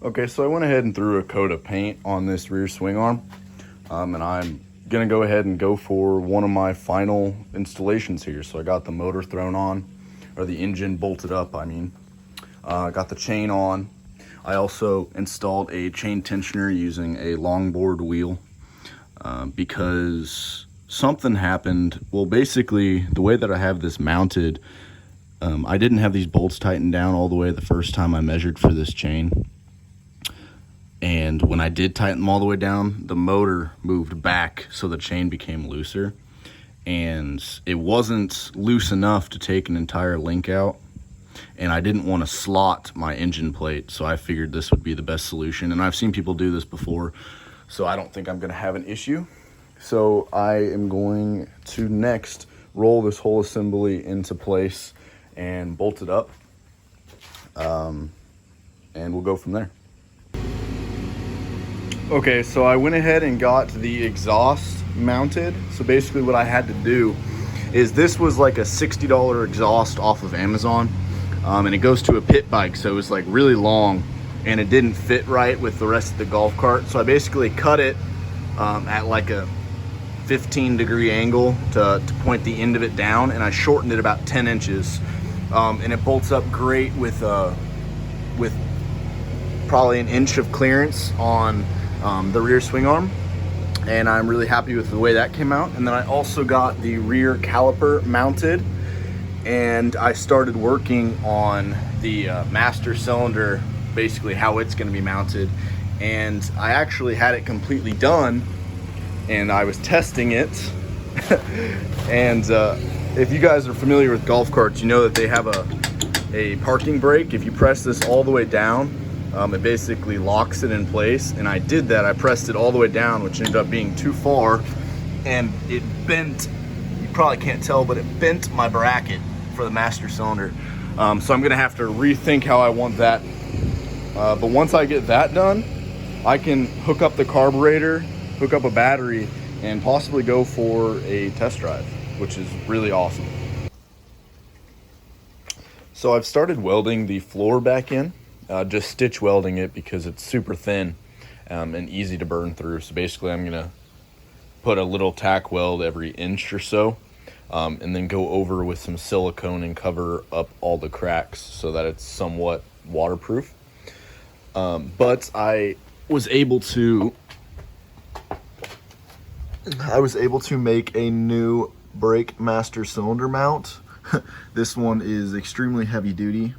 Okay, so I went ahead and threw a coat of paint on this rear swing arm, and I'm gonna go ahead and go for one of my final installations here. So I got the motor thrown on, or the engine bolted up, I mean. Got the chain on. I also installed a chain tensioner using a longboard wheel because something happened. Well, basically, the way that I have this mounted, I didn't have these bolts tightened down all the way the first time I measured for this chain. And when I did tighten them all the way down, the motor moved back, so the chain became looser. And it wasn't loose enough to take an entire link out. And I didn't want to slot my engine plate, so I figured this would be the best solution. And I've seen people do this before, so I don't think I'm going to have an issue. So I am going to next roll this whole assembly into place and bolt it up. And we'll go from there. Okay, so I went ahead and got the exhaust mounted. So basically what I had to do is, this was like a $60 exhaust off of Amazon. And it goes to a pit bike, so it was like really long and it didn't fit right with the rest of the golf cart. So I basically cut it at like a 15-degree angle to point the end of it down, and I shortened it about 10 inches. And it bolts up great with probably an inch of clearance on the rear swing arm, and I'm really happy with the way that came out. And then I also got the rear caliper mounted, and I started working on the master cylinder, basically how it's going to be mounted. And I actually had it completely done, and I was testing it. And if you guys are familiar with golf carts, you know that they have a parking brake. If you press this all the way down, it basically locks it in place. And I did that. I pressed it all the way down, which ended up being too far, and it bent. You probably can't tell, but it bent my bracket for the master cylinder. So I'm gonna have to rethink how I want that. But once I get that done, I can hook up the carburetor, hook up a battery, and possibly go for a test drive, which is really awesome. So I've started welding the floor back in, just stitch welding it because it's super thin and easy to burn through. So basically I'm gonna put a little tack weld every inch or so, and then go over with some silicone and cover up all the cracks so that it's somewhat waterproof. But I was able to make a new brake master cylinder mount. This one is extremely heavy duty,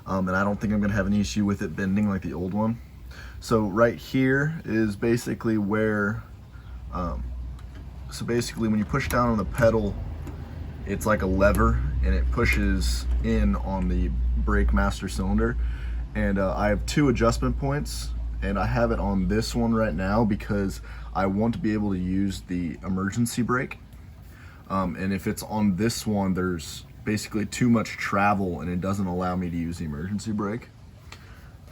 and I don't think I'm gonna have any issue with it bending like the old one. So right here is basically where, so basically when you push down on the pedal, it's like a lever and it pushes in on the brake master cylinder. And I have two adjustment points, and I have it on this one right now because I want to be able to use the emergency brake. And if it's on this one, there's basically too much travel and it doesn't allow me to use the emergency brake.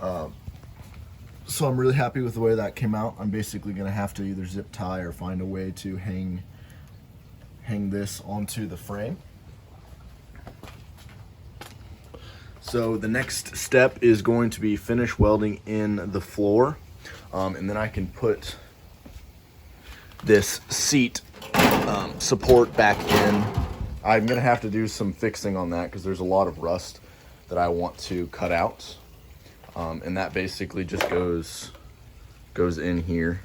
So I'm really happy with the way that came out. I'm basically gonna have to either zip tie or find a way to hang this onto the frame. So the next step is going to be finish welding in the floor, and then I can put this seat support back in. I'm gonna have to do some fixing on that because there's a lot of rust that I want to cut out, and that basically just goes in here.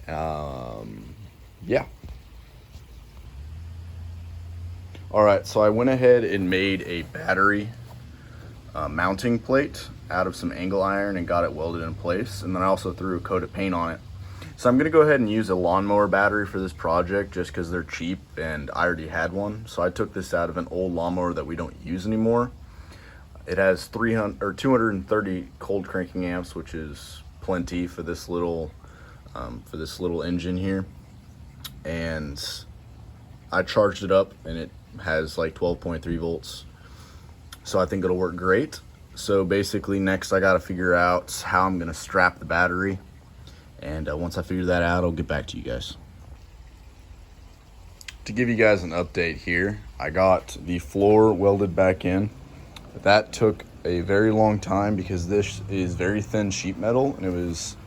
Yeah. All right, so I went ahead and made a battery mounting plate out of some angle iron and got it welded in place, and then I also threw a coat of paint on it. So I'm gonna go ahead and use a lawnmower battery for this project just because they're cheap and I already had one. So I took this out of an old lawnmower that we don't use anymore. It has 230 cold cranking amps, which is plenty for this little engine here. And I charged it up and it has like 12.3 volts. So I think it'll work great. So basically next I gotta figure out how I'm gonna strap the battery. And once I figure that out, I'll get back to you guys. To give you guys an update here, I got the floor welded back in. That took a very long time because this is very thin sheet metal and it was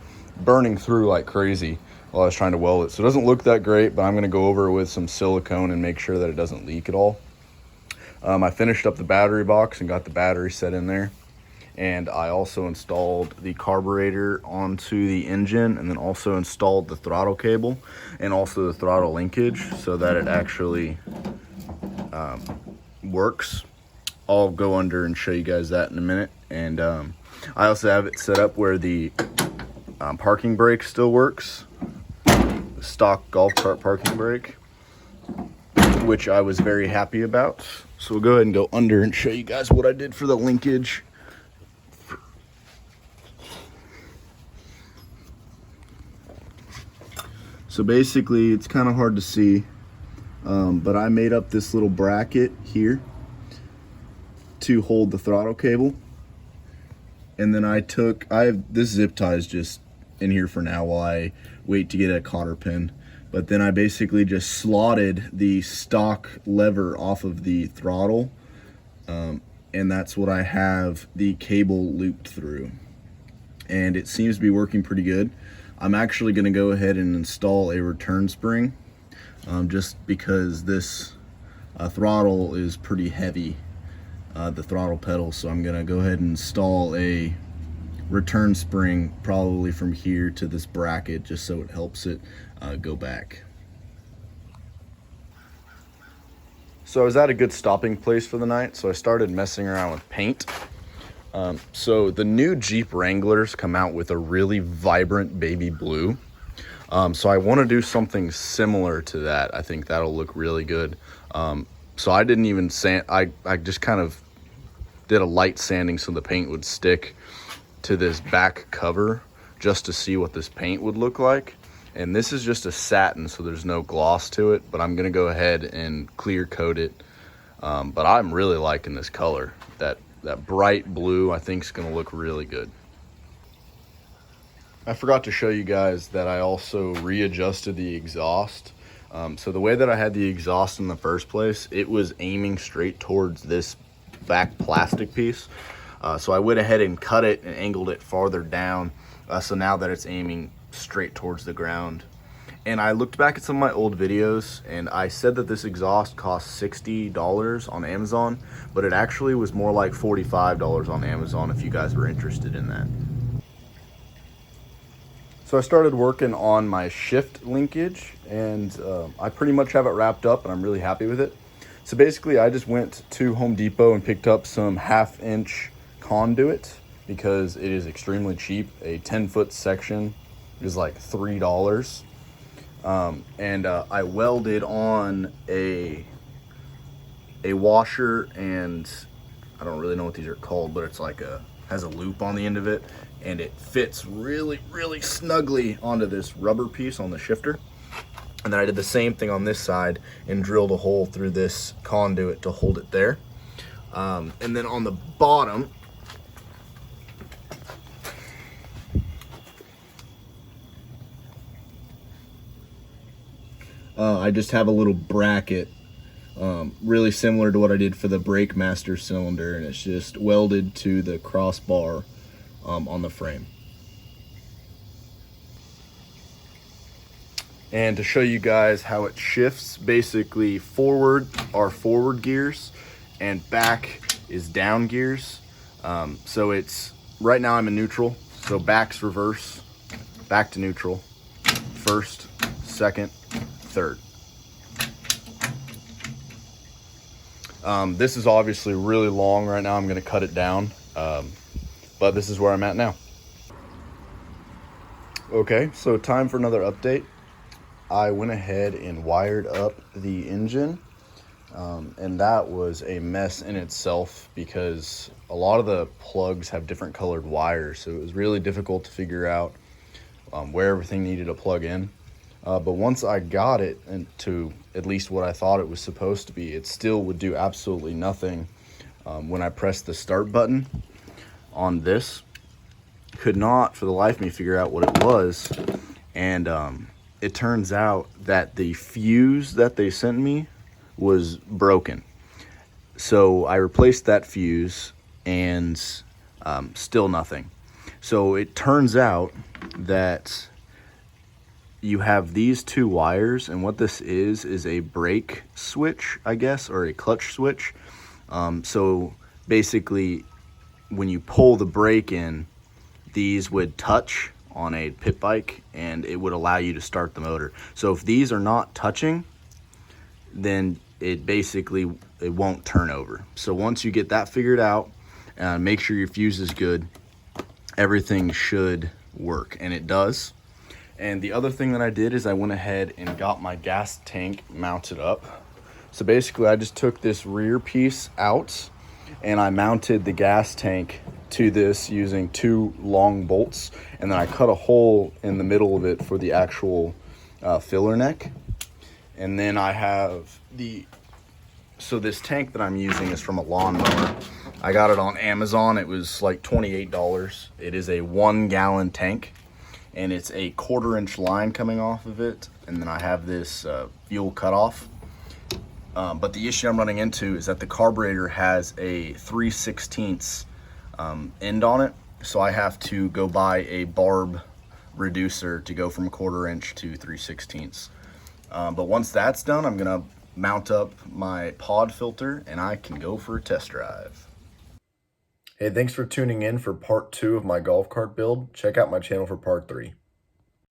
burning through like crazy while I was trying to weld it. So it doesn't look that great, but I'm going to go over it with some silicone and make sure that it doesn't leak at all. I finished up the battery box and got the battery set in there. And I also installed the carburetor onto the engine, and then also installed the throttle cable and also the throttle linkage so that it actually works. I'll go under and show you guys that in a minute. And I also have it set up where the parking brake still works, the stock golf cart parking brake, which I was very happy about. So we'll go ahead and go under and show you guys what I did for the linkage. So basically, it's kind of hard to see, but I made up this little bracket here to hold the throttle cable. And then I have this zip tie is just in here for now while I wait to get a cotter pin. But then I basically just slotted the stock lever off of the throttle, and that's what I have the cable looped through. And it seems to be working pretty good. I'm actually going to go ahead and install a return spring, just because this throttle is pretty heavy, the throttle pedal. So I'm going to go ahead and install a return spring probably from here to this bracket just so it helps it go back. So I was at a good stopping place for the night, so I started messing around with paint. So the new Jeep Wranglers come out with a really vibrant baby blue. So I want to do something similar to that. I think that'll look really good. So I didn't even sand, I just kind of did a light sanding so the paint would stick to this back cover just to see what this paint would look like. And this is just a satin, so there's no gloss to it, but I'm gonna go ahead and clear coat it. But I'm really liking this color. That bright blue I think is gonna look really good. I forgot to show you guys that I also readjusted the exhaust. So the way that I had the exhaust in the first place, it was aiming straight towards this back plastic piece. So I went ahead and cut it and angled it farther down. So now that it's aiming straight towards the ground. And I looked back at some of my old videos and I said that this exhaust cost $60 on Amazon, but it actually was more like $45 on Amazon if you guys were interested in that. So I started working on my shift linkage and I pretty much have it wrapped up and I'm really happy with it. So basically I just went to Home Depot and picked up some 1/2-inch conduit because it is extremely cheap. A 10-foot section is like $3. And I welded on a washer, and I don't really know what these are called, but it's like has a loop on the end of it, and it fits really, really snugly onto this rubber piece on the shifter. And then I did the same thing on this side and drilled a hole through this conduit to hold it there. And then on the bottom, I just have a little bracket, really similar to what I did for the Brake Master cylinder, and it's just welded to the crossbar on the frame. And to show you guys how it shifts, basically forward are forward gears and back is down gears. So it's, right now I'm in neutral, so back's reverse, back to neutral, first, second, third. This is obviously really long right now. I'm going to cut it down, but this is where I'm at now. Okay, so time for another update. I went ahead and wired up the engine, and that was a mess in itself because a lot of the plugs have different colored wires, so it was really difficult to figure out where everything needed to plug in. But once I got it into at least what I thought it was supposed to be, it still would do absolutely nothing. When I pressed the start button on this, could not for the life of me figure out what it was. And it turns out that the fuse that they sent me was broken. So I replaced that fuse and still nothing. So it turns out that you have these two wires, and what this is a brake switch, I guess, or a clutch switch. So basically, when you pull the brake in, these would touch on a pit bike and it would allow you to start the motor. So if these are not touching, then it won't turn over. So once you get that figured out, make sure your fuse is good, everything should work, and it does. And the other thing that I did is I went ahead and got my gas tank mounted up. So basically I just took this rear piece out and I mounted the gas tank to this using 2 long bolts, and then I cut a hole in the middle of it for the actual filler neck. And then I have so this tank that I'm using is from a lawnmower. I got it on Amazon. It was like $28. It is a 1-gallon tank, and it's a 1/4-inch line coming off of it. And then I have this fuel cutoff. But the issue I'm running into is that the carburetor has a 3/16 end on it. So I have to go buy a barb reducer to go from 1/4-inch to 3/16. But once that's done, I'm gonna mount up my pod filter and I can go for a test drive. Hey, thanks for tuning in for part 2 of my golf cart build. Check out my channel for part 3.